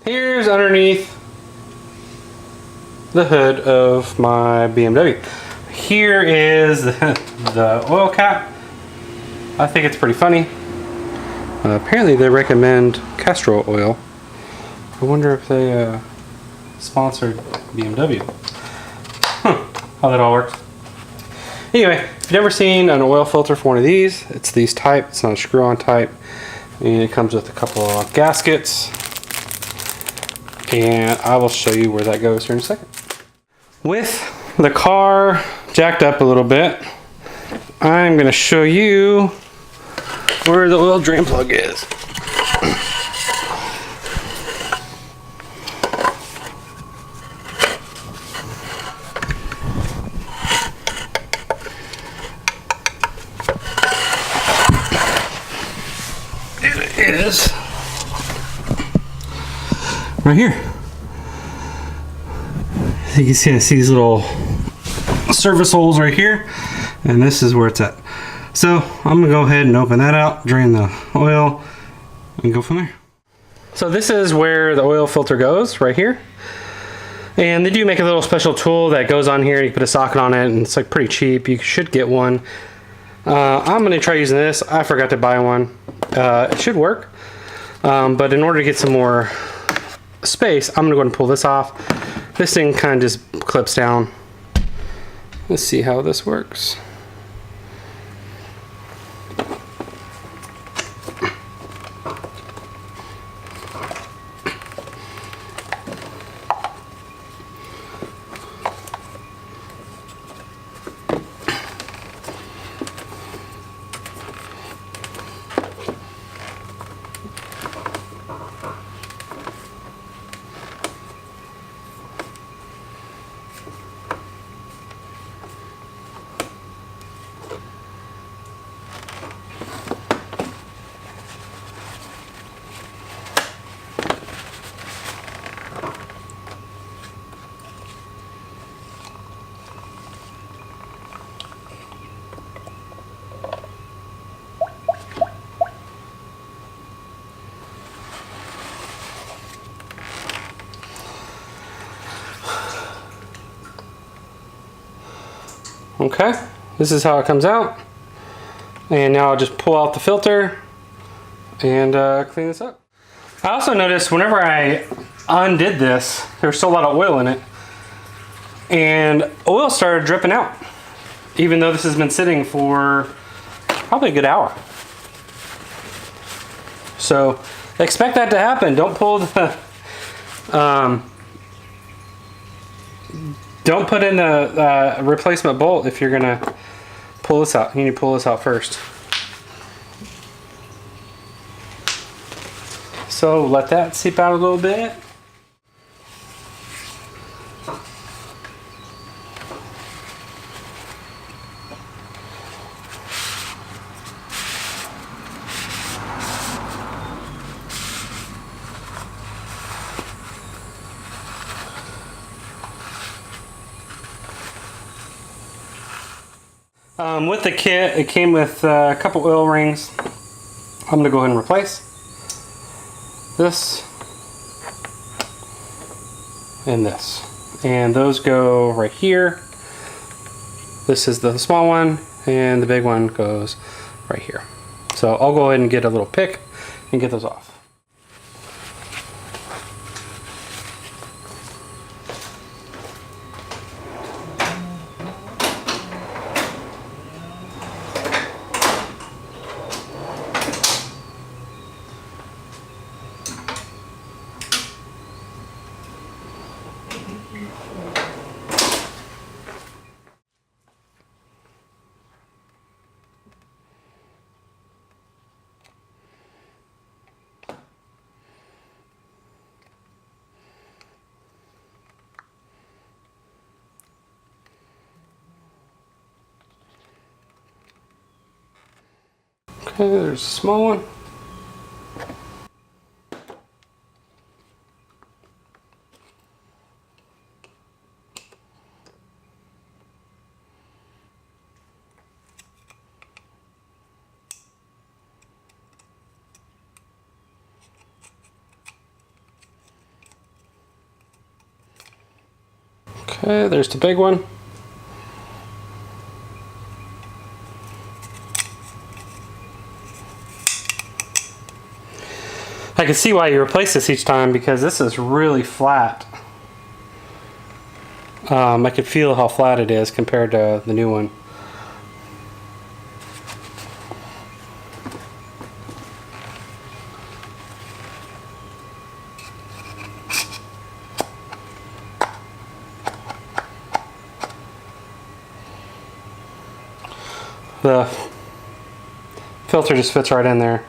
Here's underneath the hood of my BMW. Here is the oil cap. I think it's pretty funny. Apparently they recommend castor oil. I wonder if they sponsored BMW. How that all works. Anyway, if you've never seen an oil filter for one of these, it's these type. It's not a screw-on type. And it comes with a couple of gaskets. And I will show you where that goes here in a second. With the car jacked up a little bit, I'm going to show you where the oil drain plug is. It is right here. You can see, I see these little service holes right here, and this is where it's at. So I'm gonna go ahead and open that out, drain the oil, and go from there. So this is where the oil filter goes, right here. And they do make a little special tool that goes on here. You put a socket on it, and it's like pretty cheap. You should get one. I'm gonna try using this. I forgot to buy one. It should work, but in order to get some more space, I'm gonna go ahead and pull this off. This thing kind of just clips down. Let's see how this works. Okay, this is how it comes out. And now I'll just pull out the filter and clean this up. I also noticed whenever I undid this, there was still a lot of oil in it. And oil started dripping out, even though this has been sitting for probably a good hour. So expect that to happen. Don't pull the don't put in a replacement bolt if you're gonna pull this out. You need to pull this out first. So let that seep out a little bit. With the kit, it came with a couple oil rings. I'm going to go ahead and replace this and this. And those go right here. This is the small one, and the big one goes right here. So I'll go ahead and get a little pick and get those off. Okay, there's a small one. Okay, there's the big one. I can see why you replace this each time, because this is really flat. I can feel how flat it is compared to the new one. The filter just fits right in there.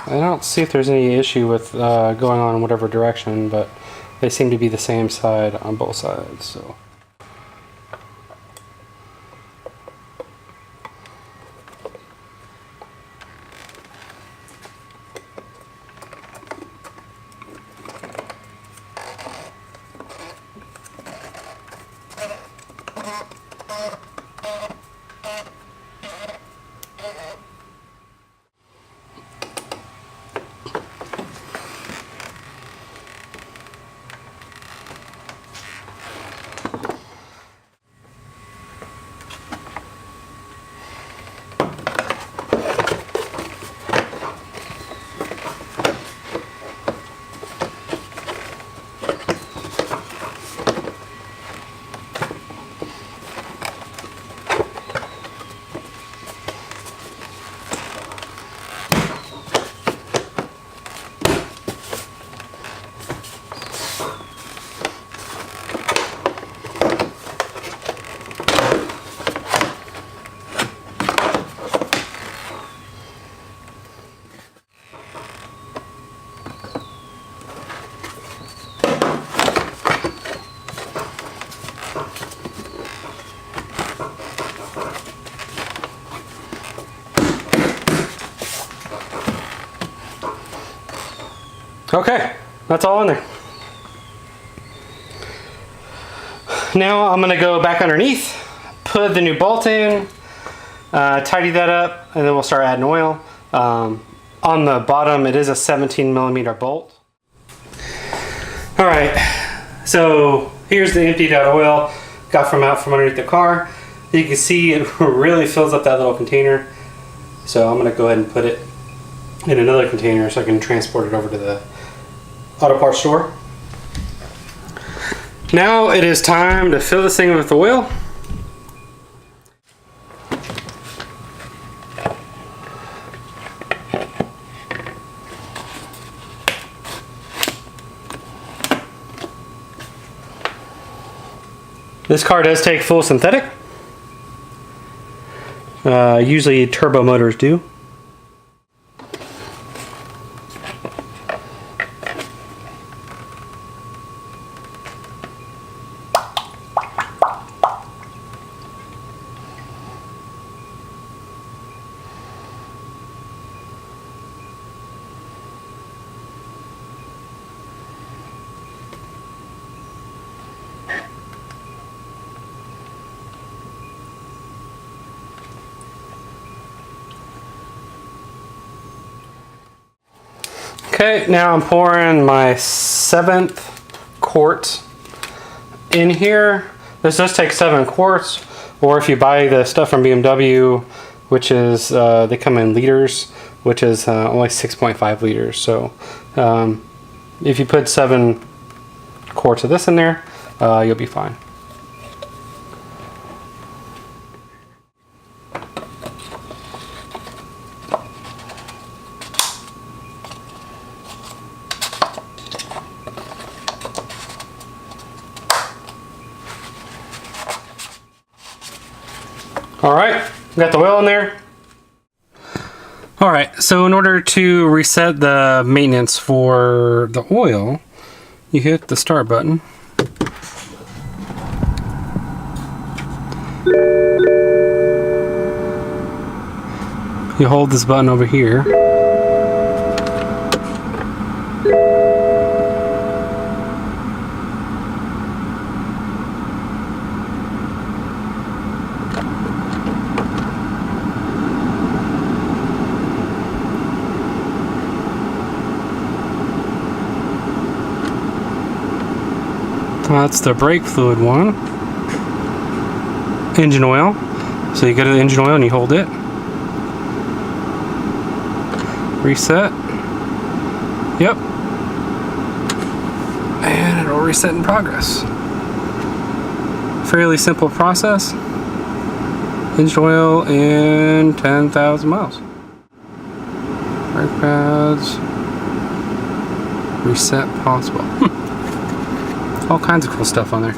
I don't see if there's any issue with going on in whatever direction, but they seem to be the same side on both sides. So. Okay, that's all in there. Now I'm gonna go back underneath, put the new bolt in, tidy that up, and then we'll start adding oil. On the bottom, it is a 17mm bolt. All right, so here's the emptied out oil, got from underneath the car. You can see it really fills up that little container. So I'm gonna go ahead and put it in another container so I can transport it over to the auto parts store. Now it is time to fill this thing with oil. This car does take full synthetic. Usually turbo motors do. Okay, now I'm pouring my 7th quart in here. This does take 7 quarts, or if you buy the stuff from BMW, which is, they come in liters, which is only 6.5 liters. So if you put 7 quarts of this in there, you'll be fine. All right, got the oil in there. All right, so in order to reset the maintenance for the oil, you hit the start button. you hold this button over here. That's the brake fluid one. Engine oil. So you go to the engine oil and you hold it. Reset. Yep. And it'll reset in progress. Fairly simple process. Engine oil in 10,000 miles. Brake pads. Reset possible. All kinds of cool stuff on there.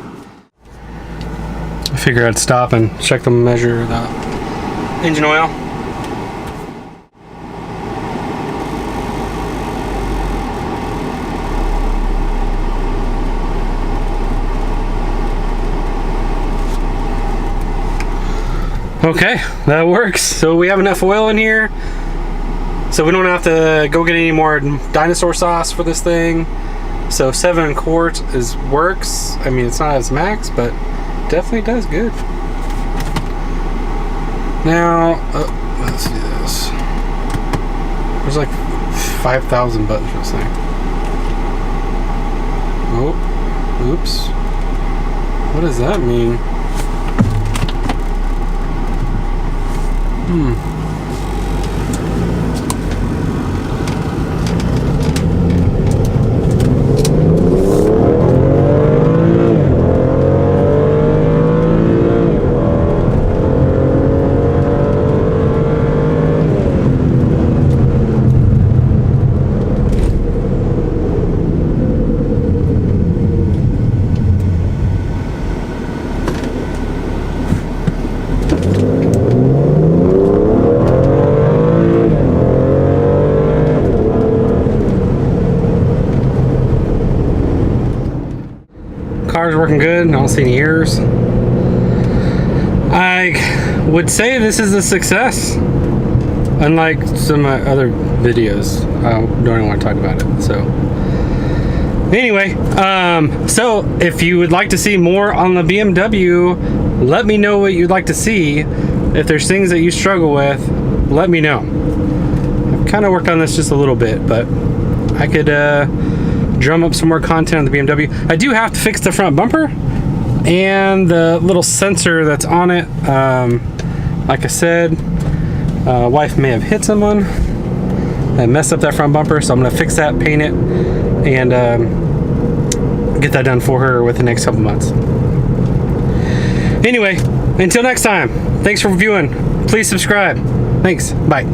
I figured I'd stop and check the measure of the engine oil. Okay, that works. So we have enough oil in here, so we don't have to go get any more dinosaur sauce for this thing. So 7 quarts works. I mean, it's not as max, but definitely does good. Now, let's see this. There's like 5,000 buttons for this thing. Oh, oops. What does that mean? Car's working good. I don't see any errors. I would say this is a success, unlike some other videos. I don't even want to talk about it. So anyway, so if you would like to see more on the BMW, let me know what you'd like to see. If there's things that you struggle with, let me know. I've kind of worked on this just a little bit, but I could drum up some more content on the BMW. I do have to fix the front bumper and the little sensor that's on it. Like I said, wife may have hit someone and messed up that front bumper, so I'm gonna fix that, paint it, and get that done for her within the next couple months. Anyway, until next time, thanks for viewing. Please subscribe. Thanks. Bye.